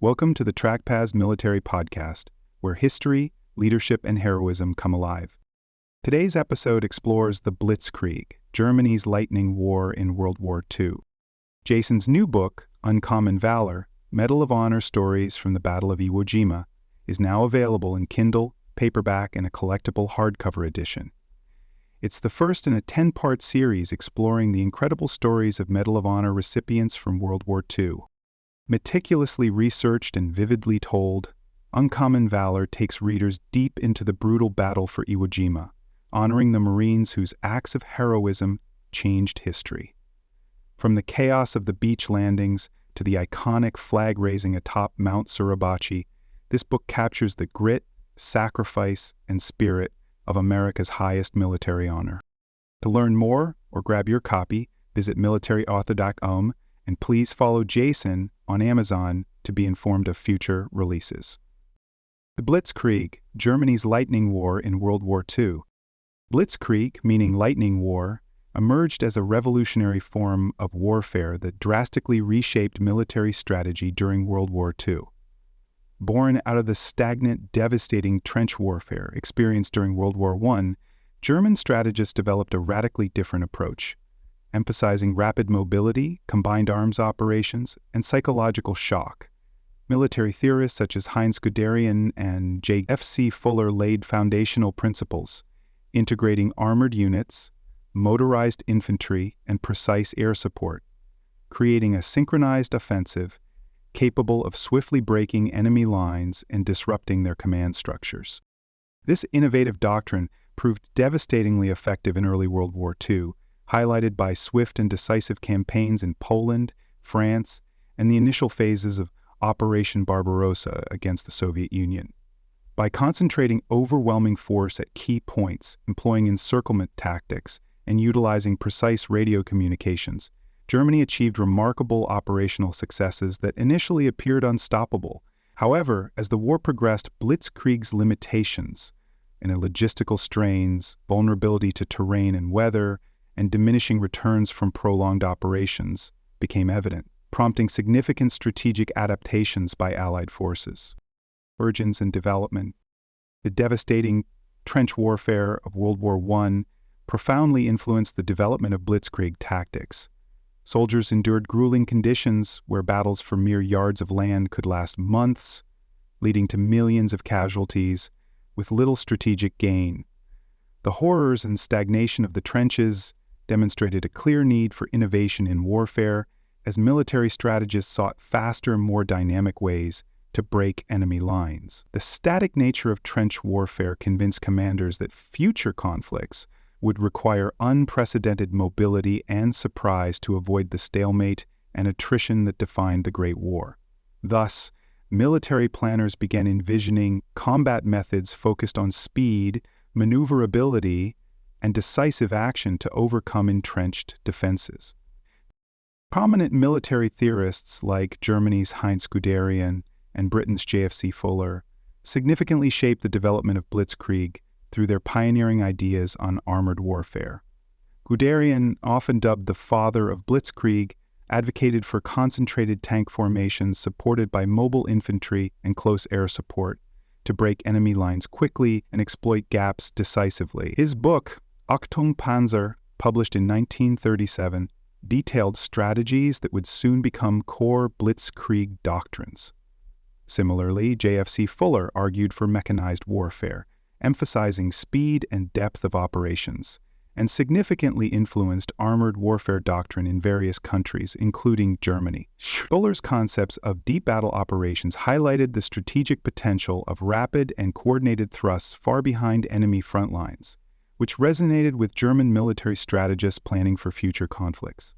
Welcome to the TrackPaths Military Podcast, where history, leadership, and heroism come alive. Today's episode explores the Blitzkrieg, Germany's lightning war in World War II. Jason's new book, Uncommon Valor, Medal of Honor Stories from the Battle of Iwo Jima, is now available in Kindle, paperback, and a collectible hardcover edition. It's the first in a 10-part series exploring the incredible stories of Medal of Honor recipients from World War II. Meticulously researched and vividly told, Uncommon Valor takes readers deep into the brutal battle for Iwo Jima, honoring the Marines whose acts of heroism changed history. From the chaos of the beach landings to the iconic flag raising atop Mount Suribachi, this book captures the grit, sacrifice, and spirit of America's highest military honor. To learn more or grab your copy, visit militaryauthor.com, and please follow Jason on Amazon to be informed of future releases. The Blitzkrieg, Germany's lightning war in World War II. Blitzkrieg, meaning lightning war, emerged as a revolutionary form of warfare that drastically reshaped military strategy during World War II. Born out of the stagnant, devastating trench warfare experienced during World War I, German strategists developed a radically different approach, emphasizing rapid mobility, combined arms operations, and psychological shock. Military theorists such as Heinz Guderian and J.F.C. Fuller laid foundational principles, integrating armored units, motorized infantry, and precise air support, creating a synchronized offensive capable of swiftly breaking enemy lines and disrupting their command structures. This innovative doctrine proved devastatingly effective in early World War II, highlighted by swift and decisive campaigns in Poland, France, and the initial phases of Operation Barbarossa against the Soviet Union. By concentrating overwhelming force at key points, employing encirclement tactics, and utilizing precise radio communications, Germany achieved remarkable operational successes that initially appeared unstoppable. However, as the war progressed, Blitzkrieg's limitations and logistical strains, vulnerability to terrain and weather, and diminishing returns from prolonged operations became evident, prompting significant strategic adaptations by Allied forces. Origins and development. The devastating trench warfare of World War I profoundly influenced the development of Blitzkrieg tactics. Soldiers endured grueling conditions where battles for mere yards of land could last months, leading to millions of casualties with little strategic gain. The horrors and stagnation of the trenches demonstrated a clear need for innovation in warfare as military strategists sought faster, more dynamic ways to break enemy lines. The static nature of trench warfare convinced commanders that future conflicts would require unprecedented mobility and surprise to avoid the stalemate and attrition that defined the Great War. Thus, military planners began envisioning combat methods focused on speed, maneuverability, and decisive action to overcome entrenched defenses. Prominent military theorists like Germany's Heinz Guderian and Britain's J.F.C. Fuller significantly shaped the development of Blitzkrieg through their pioneering ideas on armored warfare. Guderian, often dubbed the father of Blitzkrieg, advocated for concentrated tank formations supported by mobile infantry and close air support to break enemy lines quickly and exploit gaps decisively. His book, Achtung Panzer, published in 1937, detailed strategies that would soon become core Blitzkrieg doctrines. Similarly, J.F.C. Fuller argued for mechanized warfare, emphasizing speed and depth of operations, and significantly influenced armored warfare doctrine in various countries, including Germany. Fuller's concepts of deep battle operations highlighted the strategic potential of rapid and coordinated thrusts far behind enemy front lines, which resonated with German military strategists planning for future conflicts.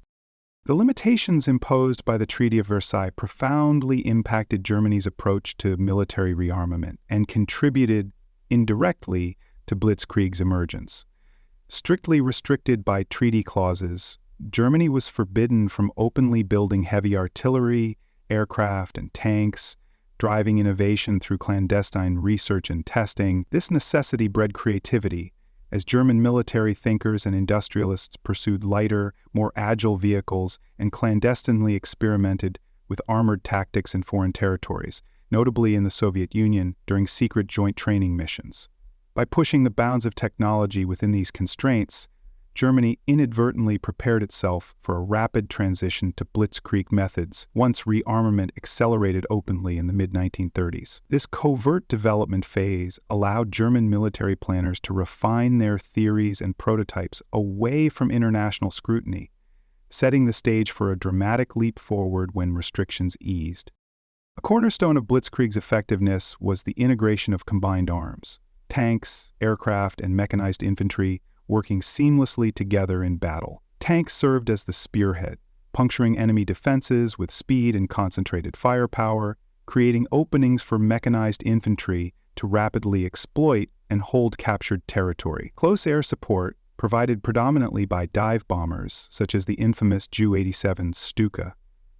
The limitations imposed by the Treaty of Versailles profoundly impacted Germany's approach to military rearmament and contributed indirectly to Blitzkrieg's emergence. Strictly restricted by treaty clauses, Germany was forbidden from openly building heavy artillery, aircraft, and tanks, driving innovation through clandestine research and testing. This necessity bred creativity, as German military thinkers and industrialists pursued lighter, more agile vehicles and clandestinely experimented with armored tactics in foreign territories, notably in the Soviet Union during secret joint training missions. By pushing the bounds of technology within these constraints, Germany inadvertently prepared itself for a rapid transition to Blitzkrieg methods once rearmament accelerated openly in the mid-1930s. This covert development phase allowed German military planners to refine their theories and prototypes away from international scrutiny, setting the stage for a dramatic leap forward when restrictions eased. A cornerstone of Blitzkrieg's effectiveness was the integration of combined arms, tanks, aircraft, and mechanized infantry working seamlessly together in battle. Tanks served as the spearhead, puncturing enemy defenses with speed and concentrated firepower, creating openings for mechanized infantry to rapidly exploit and hold captured territory. Close air support, provided predominantly by dive bombers, such as the infamous Ju-87 Stuka,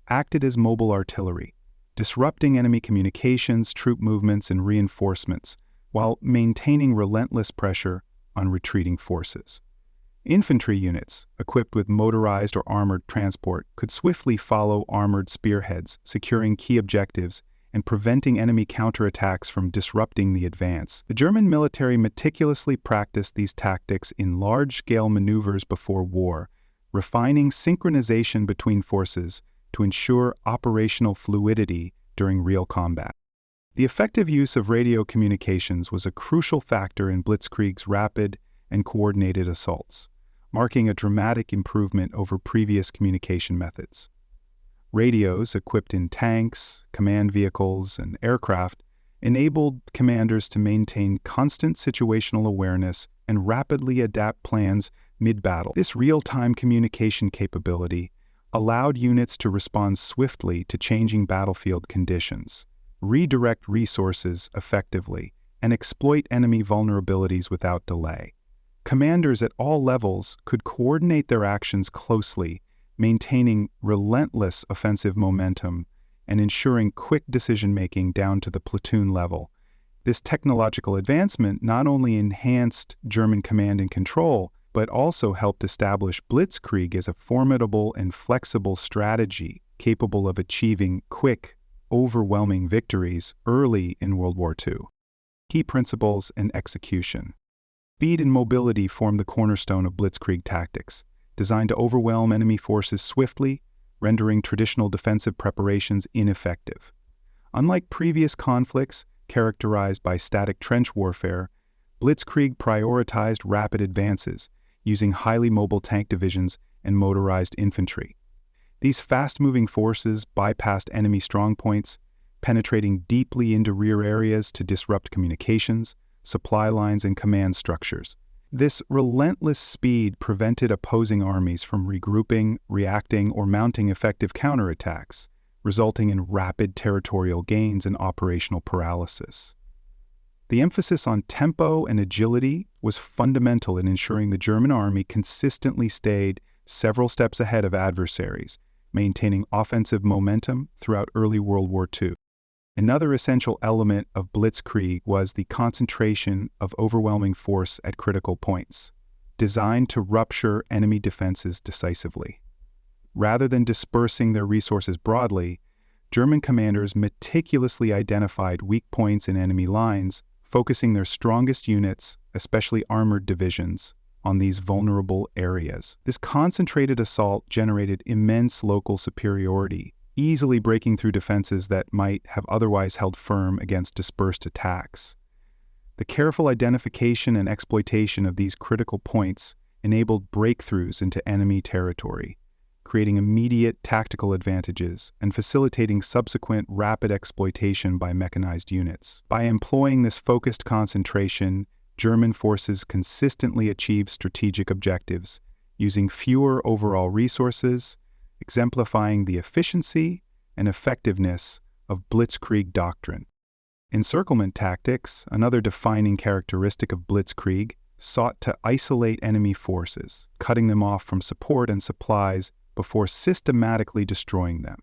acted as mobile artillery, disrupting enemy communications, troop movements, and reinforcements, while maintaining relentless pressure on retreating forces. Infantry units, equipped with motorized or armored transport, could swiftly follow armored spearheads, securing key objectives and preventing enemy counterattacks from disrupting the advance. The German military meticulously practiced these tactics in large-scale maneuvers before war, refining synchronization between forces to ensure operational fluidity during real combat. The effective use of radio communications was a crucial factor in Blitzkrieg's rapid and coordinated assaults, marking a dramatic improvement over previous communication methods. Radios equipped in tanks, command vehicles, and aircraft enabled commanders to maintain constant situational awareness and rapidly adapt plans mid-battle. This real-time communication capability allowed units to respond swiftly to changing battlefield conditions, redirect resources effectively, and exploit enemy vulnerabilities without delay. Commanders at all levels could coordinate their actions closely, maintaining relentless offensive momentum and ensuring quick decision-making down to the platoon level. This technological advancement not only enhanced German command and control, but also helped establish Blitzkrieg as a formidable and flexible strategy capable of achieving quick, overwhelming victories early in World War II. Key principles and execution. Speed and mobility form the cornerstone of Blitzkrieg tactics, designed to overwhelm enemy forces swiftly, rendering traditional defensive preparations ineffective. Unlike previous conflicts characterized by static trench warfare, Blitzkrieg prioritized rapid advances, using highly mobile tank divisions and motorized infantry. These fast-moving forces bypassed enemy strongpoints, penetrating deeply into rear areas to disrupt communications, supply lines, and command structures. This relentless speed prevented opposing armies from regrouping, reacting, or mounting effective counterattacks, resulting in rapid territorial gains and operational paralysis. The emphasis on tempo and agility was fundamental in ensuring the German army consistently stayed several steps ahead of adversaries, maintaining offensive momentum throughout early World War II. Another essential element of Blitzkrieg was the concentration of overwhelming force at critical points, designed to rupture enemy defenses decisively. Rather than dispersing their resources broadly, German commanders meticulously identified weak points in enemy lines, focusing their strongest units, especially armored divisions, on these vulnerable areas. This concentrated assault generated immense local superiority, easily breaking through defenses that might have otherwise held firm against dispersed attacks. The careful identification and exploitation of these critical points enabled breakthroughs into enemy territory, creating immediate tactical advantages and facilitating subsequent rapid exploitation by mechanized units. By employing this focused concentration, German forces consistently achieved strategic objectives, using fewer overall resources, exemplifying the efficiency and effectiveness of Blitzkrieg doctrine. Encirclement tactics, another defining characteristic of Blitzkrieg, sought to isolate enemy forces, cutting them off from support and supplies before systematically destroying them.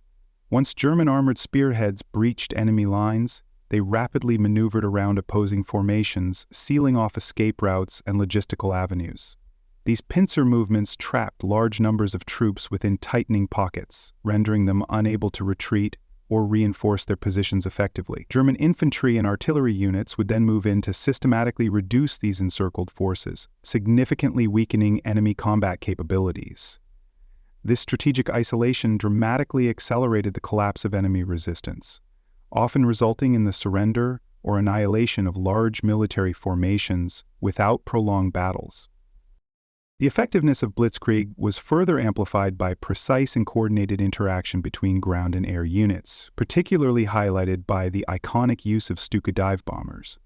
Once German armored spearheads breached enemy lines, they rapidly maneuvered around opposing formations, sealing off escape routes and logistical avenues. These pincer movements trapped large numbers of troops within tightening pockets, rendering them unable to retreat or reinforce their positions effectively. German infantry and artillery units would then move in to systematically reduce these encircled forces, significantly weakening enemy combat capabilities. This strategic isolation dramatically accelerated the collapse of enemy resistance, often resulting in the surrender or annihilation of large military formations without prolonged battles. The effectiveness of Blitzkrieg was further amplified by precise and coordinated interaction between ground and air units, particularly highlighted by the iconic use of Stuka dive bombers.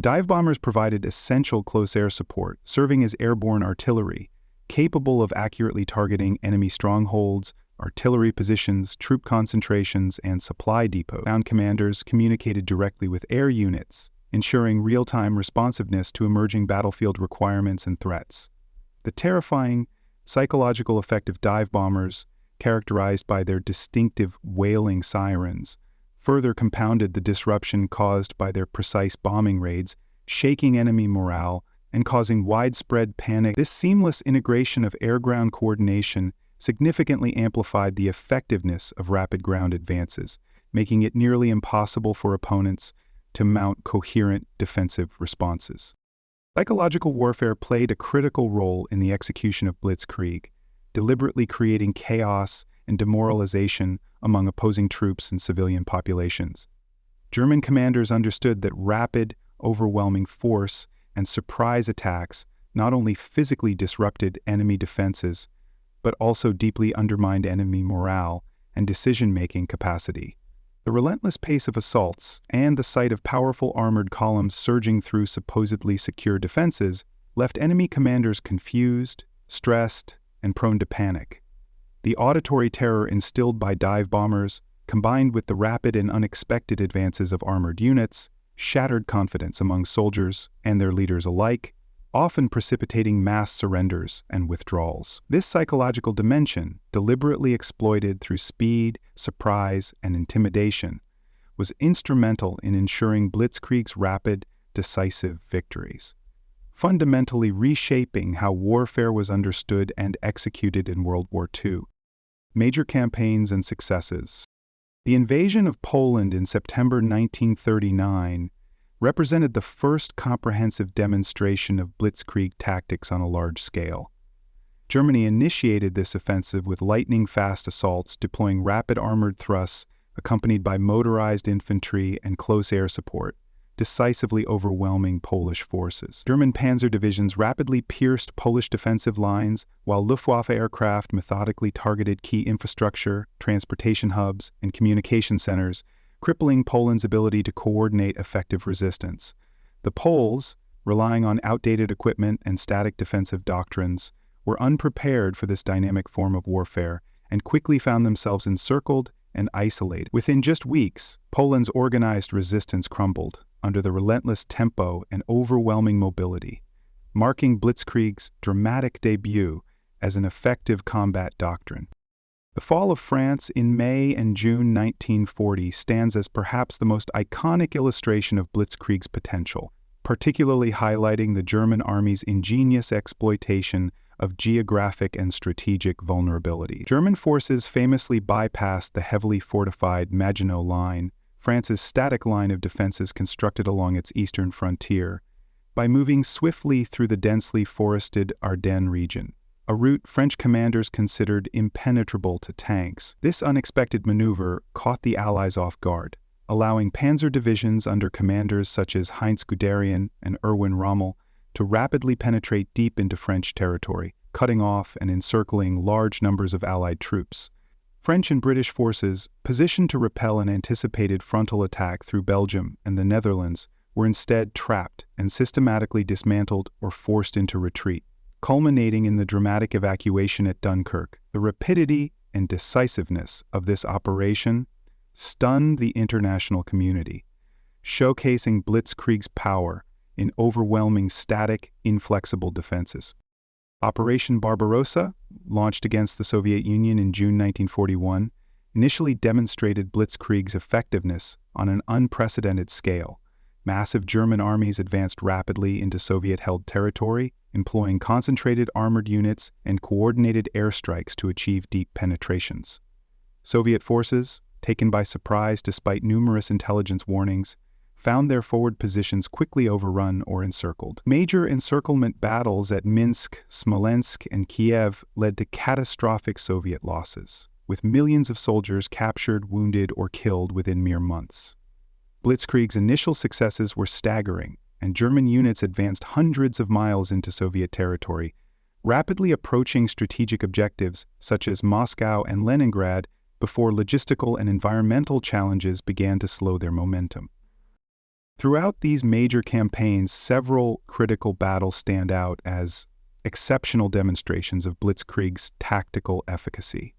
Dive bombers provided essential close air support, serving as airborne artillery, capable of accurately targeting enemy strongholds, artillery positions, troop concentrations, and supply depots. Ground commanders communicated directly with air units, ensuring real-time responsiveness to emerging battlefield requirements and threats. The terrifying, psychological effect of dive bombers, characterized by their distinctive wailing sirens, further compounded the disruption caused by their precise bombing raids, shaking enemy morale and causing widespread panic. This seamless integration of air-ground coordination significantly amplified the effectiveness of rapid ground advances, making it nearly impossible for opponents to mount coherent defensive responses. Psychological warfare played a critical role in the execution of Blitzkrieg, deliberately creating chaos and demoralization among opposing troops and civilian populations. German commanders understood that rapid, overwhelming force and surprise attacks not only physically disrupted enemy defenses, but also deeply undermined enemy morale and decision-making capacity. The relentless pace of assaults and the sight of powerful armored columns surging through supposedly secure defenses left enemy commanders confused, stressed, and prone to panic. The auditory terror instilled by dive bombers, combined with the rapid and unexpected advances of armored units, shattered confidence among soldiers and their leaders alike, often precipitating mass surrenders and withdrawals. This psychological dimension, deliberately exploited through speed, surprise, and intimidation, was instrumental in ensuring Blitzkrieg's rapid, decisive victories, fundamentally reshaping how warfare was understood and executed in World War II. Major campaigns and successes. The invasion of Poland in September 1939 represented the first comprehensive demonstration of Blitzkrieg tactics on a large scale. Germany initiated this offensive with lightning-fast assaults, deploying rapid armored thrusts accompanied by motorized infantry and close air support, decisively overwhelming Polish forces. German panzer divisions rapidly pierced Polish defensive lines, while Luftwaffe aircraft methodically targeted key infrastructure, transportation hubs, and communication centers, crippling Poland's ability to coordinate effective resistance. The Poles, relying on outdated equipment and static defensive doctrines, were unprepared for this dynamic form of warfare and quickly found themselves encircled and isolated. Within just weeks, Poland's organized resistance crumbled under the relentless tempo and overwhelming mobility, marking Blitzkrieg's dramatic debut as an effective combat doctrine. The fall of France in May and June 1940 stands as perhaps the most iconic illustration of Blitzkrieg's potential, particularly highlighting the German army's ingenious exploitation of geographic and strategic vulnerability. German forces famously bypassed the heavily fortified Maginot Line, France's static line of defenses constructed along its eastern frontier, by moving swiftly through the densely forested Ardennes region, a route French commanders considered impenetrable to tanks. This unexpected maneuver caught the Allies off guard, allowing panzer divisions under commanders such as Heinz Guderian and Erwin Rommel to rapidly penetrate deep into French territory, cutting off and encircling large numbers of Allied troops. French and British forces, positioned to repel an anticipated frontal attack through Belgium and the Netherlands, were instead trapped and systematically dismantled or forced into retreat, culminating in the dramatic evacuation at Dunkirk. The rapidity and decisiveness of this operation stunned the international community, showcasing Blitzkrieg's power in overwhelming static, inflexible defenses. Operation Barbarossa, launched against the Soviet Union in June 1941, initially demonstrated Blitzkrieg's effectiveness on an unprecedented scale. Massive German armies advanced rapidly into Soviet-held territory, employing concentrated armored units and coordinated airstrikes to achieve deep penetrations. Soviet forces, taken by surprise despite numerous intelligence warnings, found their forward positions quickly overrun or encircled. Major encirclement battles at Minsk, Smolensk, and Kiev led to catastrophic Soviet losses, with millions of soldiers captured, wounded, or killed within mere months. Blitzkrieg's initial successes were staggering, and German units advanced hundreds of miles into Soviet territory, rapidly approaching strategic objectives such as Moscow and Leningrad before logistical and environmental challenges began to slow their momentum. Throughout these major campaigns, several critical battles stand out as exceptional demonstrations of Blitzkrieg's tactical efficacy.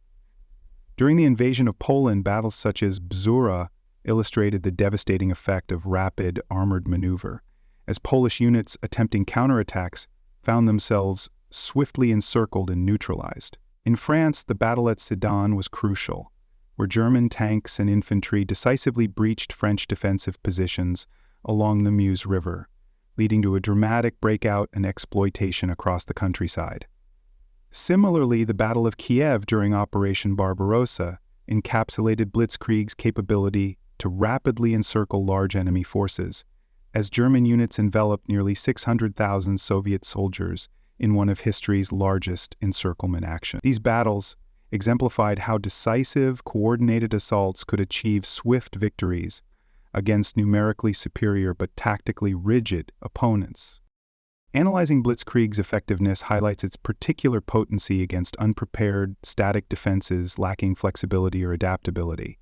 During the invasion of Poland, battles such as Bzura illustrated the devastating effect of rapid armored maneuver, as Polish units attempting counterattacks found themselves swiftly encircled and neutralized. In France, the battle at Sedan was crucial, where German tanks and infantry decisively breached French defensive positions along the Meuse River, leading to a dramatic breakout and exploitation across the countryside. Similarly, the Battle of Kiev during Operation Barbarossa encapsulated Blitzkrieg's capability to rapidly encircle large enemy forces, as German units enveloped nearly 600,000 Soviet soldiers in one of history's largest encirclement actions. These battles exemplified how decisive, coordinated assaults could achieve swift victories against numerically superior but tactically rigid opponents. Analyzing Blitzkrieg's effectiveness highlights its particular potency against unprepared, static defenses lacking flexibility or adaptability.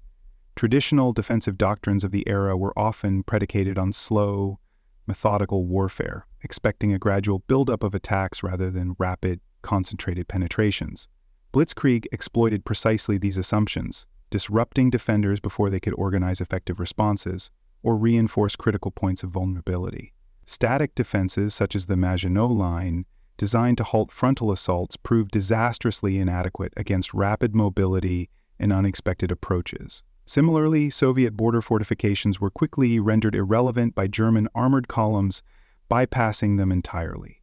Traditional defensive doctrines of the era were often predicated on slow, methodical warfare, expecting a gradual buildup of attacks rather than rapid, concentrated penetrations. Blitzkrieg exploited precisely these assumptions, disrupting defenders before they could organize effective responses or reinforce critical points of vulnerability. Static defenses, such as the Maginot Line, designed to halt frontal assaults, proved disastrously inadequate against rapid mobility and unexpected approaches. Similarly, Soviet border fortifications were quickly rendered irrelevant by German armored columns, bypassing them entirely.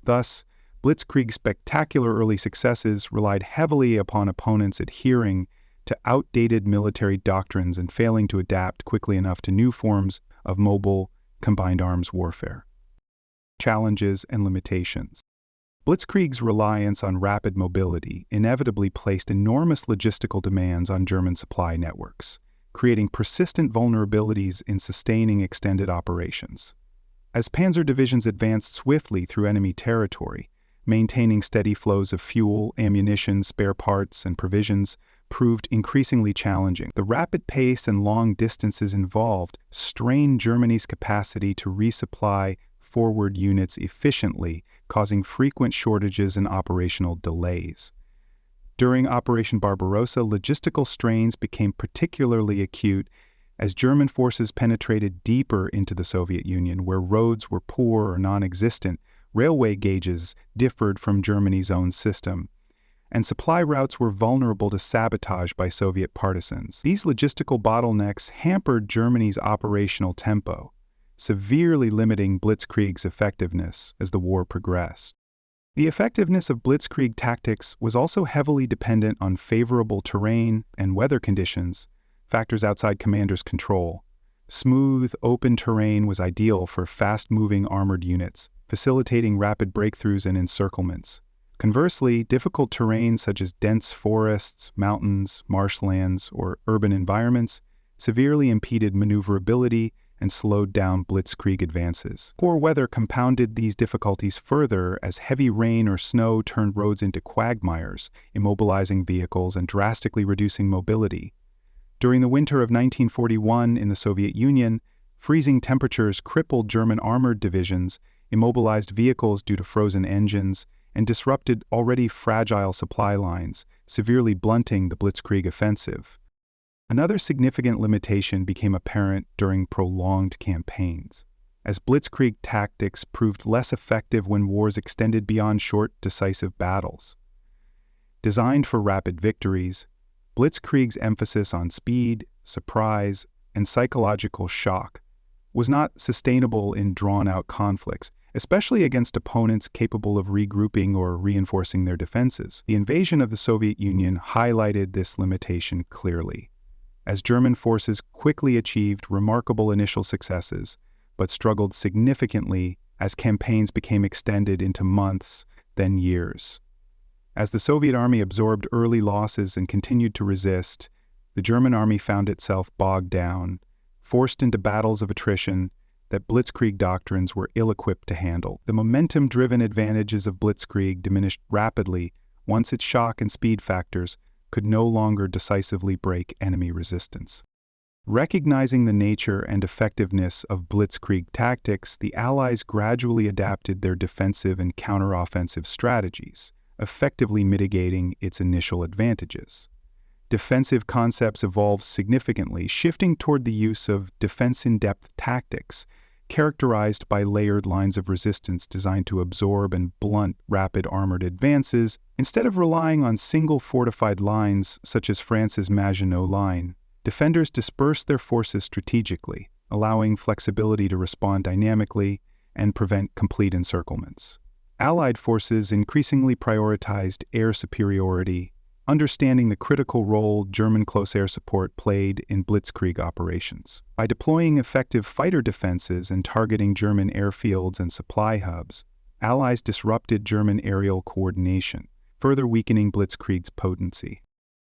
Thus, Blitzkrieg's spectacular early successes relied heavily upon opponents adhering to outdated military doctrines and failing to adapt quickly enough to new forms of mobile, combined arms warfare. Challenges and limitations. Blitzkrieg's reliance on rapid mobility inevitably placed enormous logistical demands on German supply networks, creating persistent vulnerabilities in sustaining extended operations. As panzer divisions advanced swiftly through enemy territory, maintaining steady flows of fuel, ammunition, spare parts, and provisions proved increasingly challenging. The rapid pace and long distances involved strained Germany's capacity to resupply forward units efficiently, causing frequent shortages and operational delays. During Operation Barbarossa, logistical strains became particularly acute as German forces penetrated deeper into the Soviet Union, where roads were poor or non-existent, railway gauges differed from Germany's own system, and supply routes were vulnerable to sabotage by Soviet partisans. These logistical bottlenecks hampered Germany's operational tempo, severely limiting Blitzkrieg's effectiveness as the war progressed. The effectiveness of Blitzkrieg tactics was also heavily dependent on favorable terrain and weather conditions, factors outside commanders' control. Smooth, open terrain was ideal for fast-moving armored units, facilitating rapid breakthroughs and encirclements. Conversely, difficult terrain such as dense forests, mountains, marshlands, or urban environments severely impeded maneuverability and slowed down Blitzkrieg advances. Poor weather compounded these difficulties further as heavy rain or snow turned roads into quagmires, immobilizing vehicles and drastically reducing mobility. During the winter of 1941 in the Soviet Union, freezing temperatures crippled German armored divisions, immobilized vehicles due to frozen engines, and disrupted already fragile supply lines, severely blunting the Blitzkrieg offensive. Another significant limitation became apparent during prolonged campaigns, as Blitzkrieg tactics proved less effective when wars extended beyond short, decisive battles. Designed for rapid victories, Blitzkrieg's emphasis on speed, surprise, and psychological shock was not sustainable in drawn-out conflicts, especially against opponents capable of regrouping or reinforcing their defenses. The invasion of the Soviet Union highlighted this limitation clearly. as German forces quickly achieved remarkable initial successes, but struggled significantly as campaigns became extended into months, then years. As the Soviet army absorbed early losses and continued to resist, the German army found itself bogged down, forced into battles of attrition that Blitzkrieg doctrines were ill-equipped to handle. The momentum-driven advantages of Blitzkrieg diminished rapidly once its shock and speed factors could no longer decisively break enemy resistance. Recognizing the nature and effectiveness of Blitzkrieg tactics, the Allies gradually adapted their defensive and counteroffensive strategies, effectively mitigating its initial advantages. Defensive concepts evolved significantly, shifting toward the use of defense-in-depth tactics, characterized by layered lines of resistance designed to absorb and blunt rapid armored advances, instead of relying on single fortified lines such as France's Maginot Line. Defenders dispersed their forces strategically, allowing flexibility to respond dynamically and prevent complete encirclements. Allied forces increasingly prioritized air superiority, understanding the critical role German close air support played in Blitzkrieg operations. By deploying effective fighter defenses and targeting German airfields and supply hubs, Allies disrupted German aerial coordination, further weakening Blitzkrieg's potency.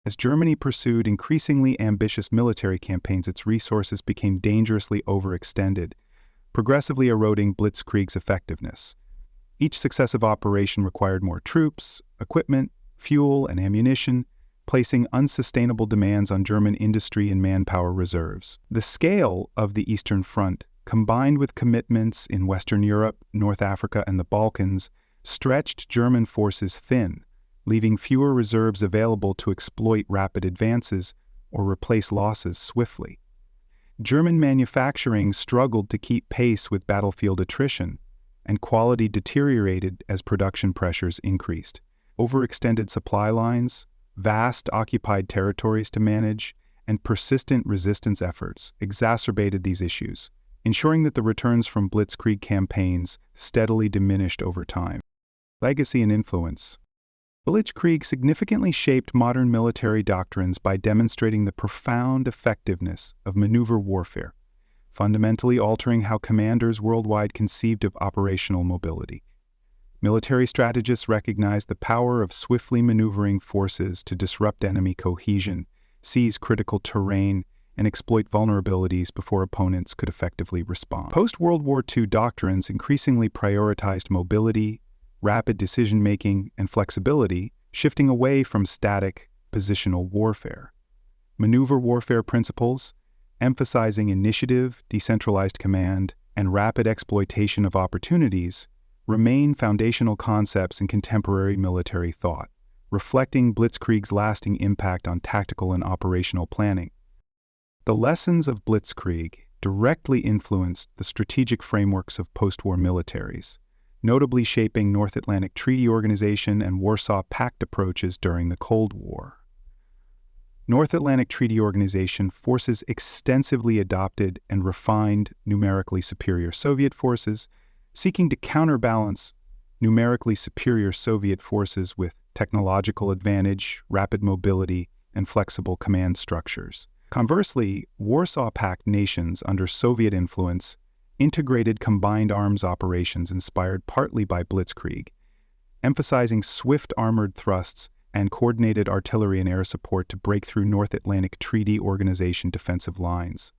As Germany pursued increasingly ambitious military campaigns, its resources became dangerously overextended, progressively eroding Blitzkrieg's effectiveness. Each successive operation required more troops, equipment, fuel, and ammunition, placing unsustainable demands on German industry and manpower reserves. The scale of the Eastern Front, combined with commitments in Western Europe, North Africa, and the Balkans, stretched German forces thin, leaving fewer reserves available to exploit rapid advances or replace losses swiftly. German manufacturing struggled to keep pace with battlefield attrition, and quality deteriorated as production pressures increased. Overextended supply lines, vast occupied territories to manage, and persistent resistance efforts exacerbated these issues, ensuring that the returns from Blitzkrieg campaigns steadily diminished over time. Legacy and influence. Blitzkrieg significantly shaped modern military doctrines by demonstrating the profound effectiveness of maneuver warfare, fundamentally altering how commanders worldwide conceived of operational mobility. Military strategists recognized the power of swiftly maneuvering forces to disrupt enemy cohesion, seize critical terrain, and exploit vulnerabilities before opponents could effectively respond. Post-World War II doctrines increasingly prioritized mobility, rapid decision-making, and flexibility, shifting away from static, positional warfare. Maneuver warfare principles, emphasizing initiative, decentralized command, and rapid exploitation of opportunities, remain foundational concepts in contemporary military thought, reflecting Blitzkrieg's lasting impact on tactical and operational planning. The lessons of Blitzkrieg directly influenced the strategic frameworks of post-war militaries, notably shaping North Atlantic Treaty Organization and Warsaw Pact approaches during the Cold War. North Atlantic Treaty Organization forces extensively adopted and refined numerically superior Soviet forces, seeking to counterbalance numerically superior Soviet forces with technological advantage, rapid mobility, and flexible command structures. Conversely, Warsaw Pact nations under Soviet influence integrated combined arms operations inspired partly by Blitzkrieg, emphasizing swift armored thrusts and coordinated artillery and air support to break through North Atlantic Treaty Organization defensive lines.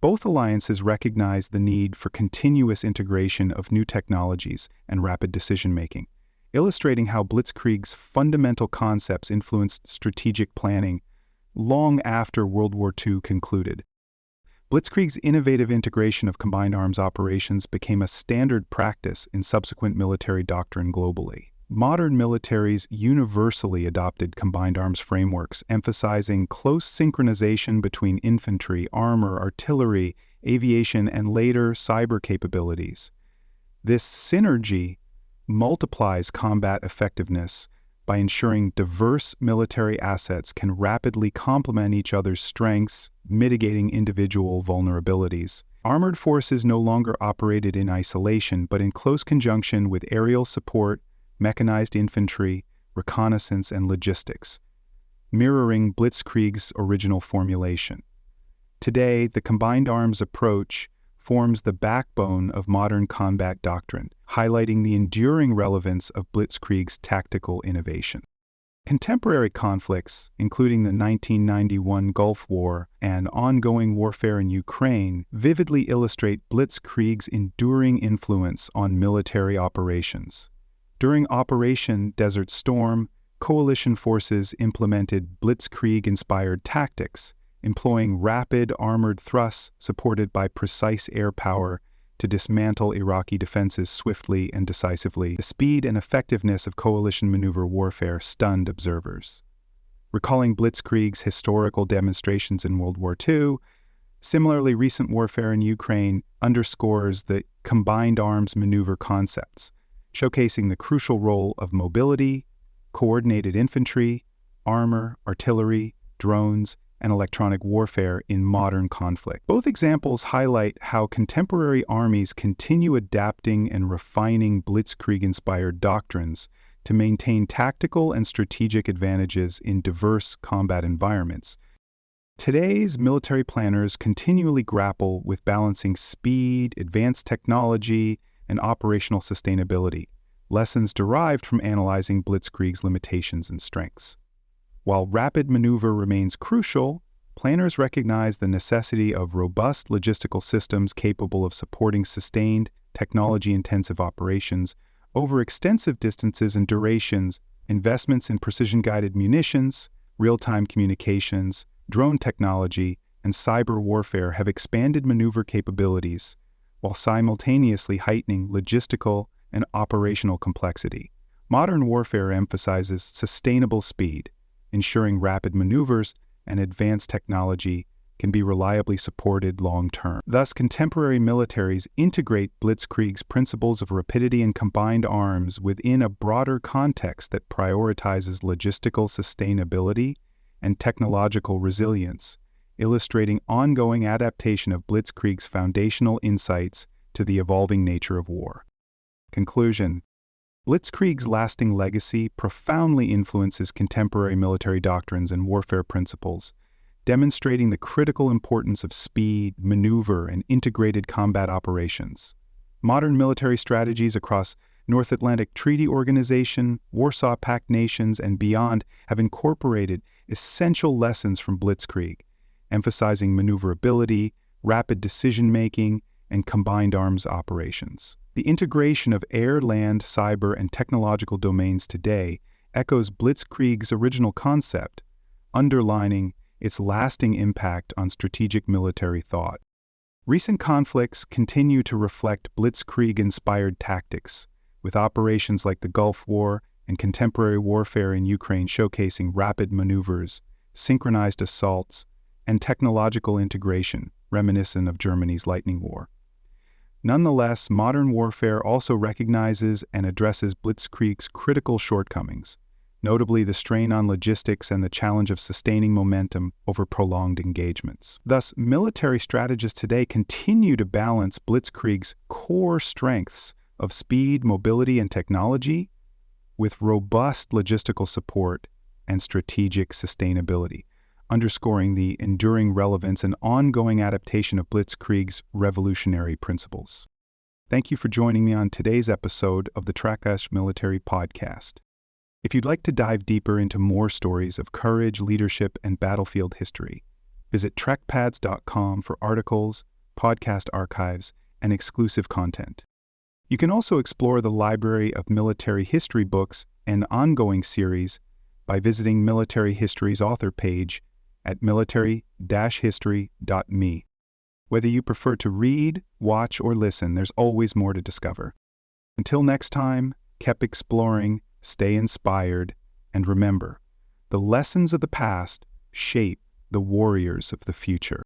Both alliances recognized the need for continuous integration of new technologies and rapid decision-making, illustrating how Blitzkrieg's fundamental concepts influenced strategic planning long after World War II concluded. Blitzkrieg's innovative integration of combined arms operations became a standard practice in subsequent military doctrine globally. Modern militaries universally adopted combined arms frameworks, emphasizing close synchronization between infantry, armor, artillery, aviation, and later cyber capabilities. This synergy multiplies combat effectiveness by ensuring diverse military assets can rapidly complement each other's strengths, mitigating individual vulnerabilities. Armored forces no longer operated in isolation, but in close conjunction with aerial support, mechanized infantry, reconnaissance, and logistics. mirroring Blitzkrieg's original formulation. Today, the combined arms approach forms the backbone of modern combat doctrine, highlighting the enduring relevance of Blitzkrieg's tactical innovation. Contemporary conflicts, including the 1991 Gulf War and ongoing warfare in Ukraine, vividly illustrate Blitzkrieg's enduring influence on military operations. During Operation Desert Storm, coalition forces implemented Blitzkrieg-inspired tactics, employing rapid armored thrusts supported by precise air power to dismantle Iraqi defenses swiftly and decisively. The speed and effectiveness of coalition maneuver warfare stunned observers. Recalling Blitzkrieg's historical demonstrations in World War II, similarly recent warfare in Ukraine underscores the combined arms maneuver concepts, showcasing the crucial role of mobility, coordinated infantry, armor, artillery, drones, and electronic warfare in modern conflict. Both examples highlight how contemporary armies continue adapting and refining Blitzkrieg-inspired doctrines to maintain tactical and strategic advantages in diverse combat environments. Today's military planners continually grapple with balancing speed, advanced technology, and operational sustainability, lessons derived from analyzing Blitzkrieg's limitations and strengths. While rapid maneuver remains crucial, planners recognize the necessity of robust logistical systems capable of supporting sustained, technology-intensive operations over extensive distances and durations. Investments in precision-guided munitions, real-time communications, drone technology, and cyber warfare have expanded maneuver capabilities, while simultaneously heightening logistical and operational complexity. Modern warfare emphasizes sustainable speed, ensuring rapid maneuvers and advanced technology can be reliably supported long-term. Thus, contemporary militaries integrate Blitzkrieg's principles of rapidity and combined arms within a broader context that prioritizes logistical sustainability and technological resilience, illustrating ongoing adaptation of Blitzkrieg's foundational insights to the evolving nature of war. Conclusion: Blitzkrieg's lasting legacy profoundly influences contemporary military doctrines and warfare principles, demonstrating the critical importance of speed, maneuver, and integrated combat operations. Modern military strategies across North Atlantic Treaty Organization, Warsaw Pact nations, and beyond have incorporated essential lessons from Blitzkrieg, emphasizing maneuverability, rapid decision-making, and combined arms operations. The integration of air, land, cyber, and technological domains today echoes Blitzkrieg's original concept, underlining its lasting impact on strategic military thought. Recent conflicts continue to reflect Blitzkrieg-inspired tactics, with operations like the Gulf War and contemporary warfare in Ukraine showcasing rapid maneuvers, synchronized assaults, and technological integration, reminiscent of Germany's Lightning War. Nonetheless, modern warfare also recognizes and addresses Blitzkrieg's critical shortcomings, notably the strain on logistics and the challenge of sustaining momentum over prolonged engagements. Thus, military strategists today continue to balance Blitzkrieg's core strengths of speed, mobility, and technology with robust logistical support and strategic sustainability, underscoring the enduring relevance and ongoing adaptation of Blitzkrieg's revolutionary principles. Thank you for joining me on today's episode of the Trakash Military Podcast. If you'd like to dive deeper into more stories of courage, leadership, and battlefield history, visit trekpads.com for articles, podcast archives, and exclusive content. You can also explore the library of military history books and ongoing series by visiting Military History's author page at military-history.me. Whether you prefer to read, watch, or listen, there's always more to discover. Until next time, keep exploring, stay inspired, and remember, the lessons of the past shape the warriors of the future.